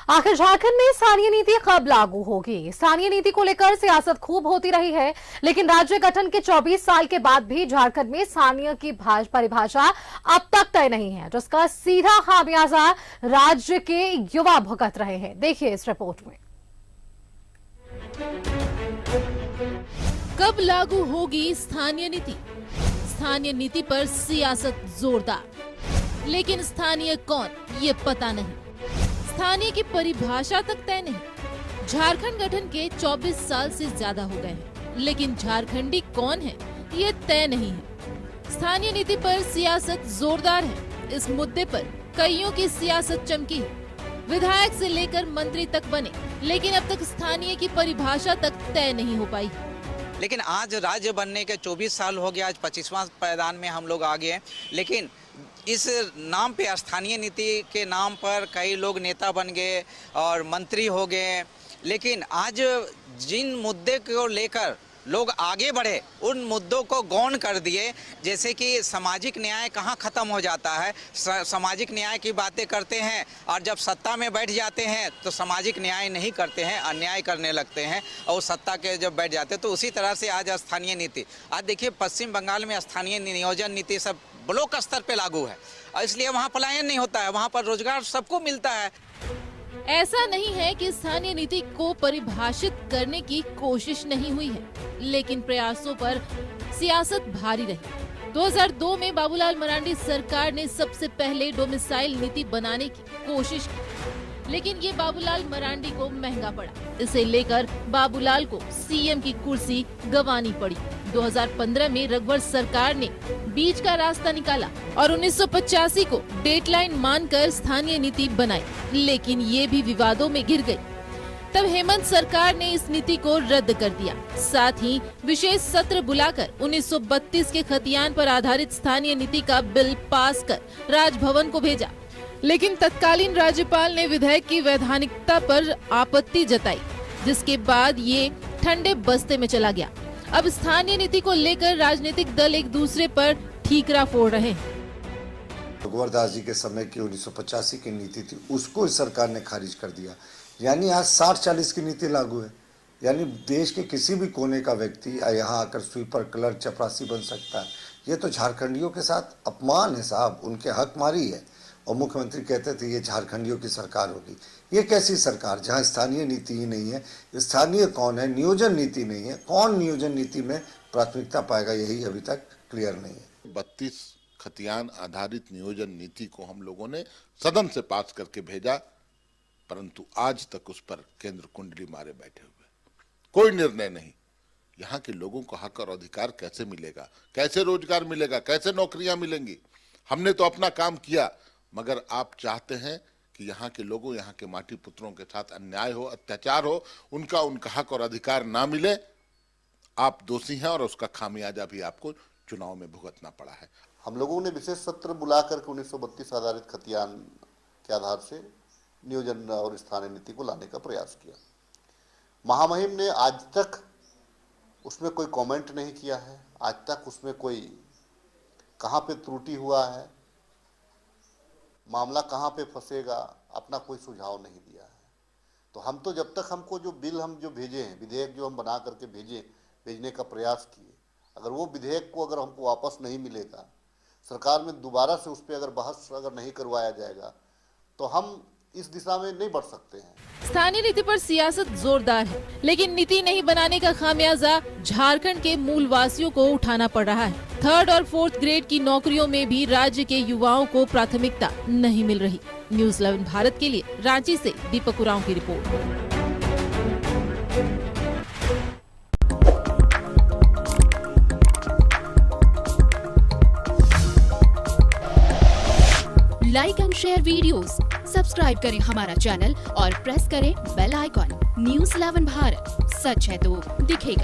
आखिर झारखंड में स्थानीय नीति कब लागू होगी? स्थानीय नीति को लेकर सियासत खूब होती रही है, लेकिन राज्य गठन के 24 साल के बाद भी झारखंड में स्थानीय की परिभाषा अब तक तय नहीं है, जिसका सीधा खामियाजा राज्य के युवा भुगत रहे हैं। देखिए इस रिपोर्ट में। कब लागू होगी स्थानीय नीति? स्थानीय नीति पर सियासत जोरदार, लेकिन स्थानीय कौन ये पता नहीं। स्थानीय की परिभाषा तक तय नहीं। झारखंड गठन के 24 साल से ज्यादा हो गए हैं, लेकिन झारखंडी कौन है ये तय नहीं है। स्थानीय नीति पर सियासत जोरदार है। इस मुद्दे पर कईयों की सियासत चमकी है। विधायक से लेकर मंत्री तक बने, लेकिन अब तक स्थानीय की परिभाषा तक तय नहीं हो पाई। लेकिन आज राज्य बनने के 24 साल हो गया, आज 25वां पायदान में हम लोग आ गए, लेकिन इस नाम पे स्थानीय नीति के नाम पर कई लोग नेता बन गए और मंत्री हो गए, लेकिन आज जिन मुद्दे को लेकर लोग आगे बढ़े उन मुद्दों को गौण कर दिए। जैसे कि सामाजिक न्याय कहाँ ख़त्म हो जाता है। सामाजिक न्याय की बातें करते हैं और जब सत्ता में बैठ जाते हैं तो सामाजिक न्याय नहीं करते हैं, अन्याय करने लगते हैं और सत्ता के जब बैठ जाते हैं तो उसी तरह से आज स्थानीय नीति, आज देखिए पश्चिम बंगाल में स्थानीय नियोजन नीति सब ब्लॉक स्तर पे लागू है और इसलिए वहाँ पलायन नहीं होता है, वहाँ पर रोजगार सबको मिलता है। ऐसा नहीं है कि स्थानीय नीति को परिभाषित करने की कोशिश नहीं हुई है, लेकिन प्रयासों पर सियासत भारी रही। 2002 में बाबूलाल मरांडी सरकार ने सबसे पहले डोमिसाइल नीति बनाने की कोशिश की, लेकिन ये बाबूलाल मरांडी को महंगा पड़ा। इसे लेकर बाबूलाल को सीएम की कुर्सी गंवानी पड़ी। 2015 में रघुवर सरकार ने बीच का रास्ता निकाला और 1985 को डेडलाइन मानकर स्थानीय नीति बनाई, लेकिन ये भी विवादों में घिर गई। तब हेमंत सरकार ने इस नीति को रद्द कर दिया। साथ ही विशेष सत्र बुलाकर 1932 के खतियान पर आधारित स्थानीय नीति का बिल पास कर राजभवन को भेजा, लेकिन तत्कालीन राज्यपाल ने विधेयक की वैधानिकता पर आपत्ति जताई, जिसके बाद ये ठंडे बस्ते में चला गया। अब स्थानीय नीति को लेकर राजनीतिक दल एक दूसरे पर ठीकरा फोड़ रहे हैं। रघुवर दास जी के समय की 1985 की नीति थी, उसको इस सरकार ने खारिज कर दिया। यानी आज 60-40 की नीति लागू है। यानी देश के किसी भी कोने का व्यक्ति यहाँ आकर स्वीपर, क्लर्क, चपरासी बन सकता है। ये तो झारखंडियों के साथ अपमान है साहब, उनके हक मारी है। और मुख्यमंत्री कहते थे ये झारखंडियों की सरकार होगी। ये कैसी सरकार जहाँ स्थानीय नीति ही नहीं है? स्थानीय कौन है? नियोजन नीति नहीं है। कौन नियोजन नीति में प्राथमिकता पाएगा, यही अभी तक क्लियर नहीं है। 32 खतियान आधारित नियोजन नीति को हम लोगों ने सदन से पास करके भेजा, परंतु आज तक उस पर केंद्र कुंडली मारे बैठे हुए, कोई निर्णय नहीं। यहाँ के लोगों को हक और अधिकार कैसे मिलेगा, कैसे रोजगार मिलेगा, कैसे नौकरियां मिलेंगी? हमने तो अपना काम किया, मगर आप चाहते हैं कि यहाँ के लोगों, यहाँ के माटी पुत्रों के साथ अन्याय हो, अत्याचार हो, उनका हक और अधिकार ना मिले। आप दोषी हैं और उसका खामियाजा भी आपको चुनाव में भुगतना पड़ा है। हम लोगों ने विशेष सत्र बुला करके 1932 आधारित खतियान के आधार से नियोजन और स्थानीय नीति को लाने का प्रयास किया। महामहिम ने आज तक उसमें कोई कमेंट नहीं किया है। आज तक उसमें कोई कहाँ पे त्रुटि हुआ है, मामला कहाँ पे फंसेगा, अपना कोई सुझाव नहीं दिया है। तो हम तो जब तक हमको जो बिल हम जो भेजे हैं, विधेयक जो हम बना करके भेजने का प्रयास किए, अगर वो विधेयक को अगर हमको वापस नहीं मिलेगा, सरकार में दोबारा से उस पर अगर बहस अगर नहीं करवाया जाएगा, तो हम इस दिशा में नहीं बढ़ सकते हैं। स्थानीय नीति पर सियासत जोरदार है, लेकिन नीति नहीं बनाने का खामियाजा झारखंड के मूल वासियों को उठाना पड़ रहा है। 3rd और 4th ग्रेड की नौकरियों में भी राज्य के युवाओं को प्राथमिकता नहीं मिल रही। न्यूज़ 11 भारत के लिए रांची से दीपक उरांव की report. Like and share videos, subscribe करें हमारा चैनल और प्रेस करें बेल आइकॉन। न्यूज़ 11 भारत, सच है तो दिखेगा।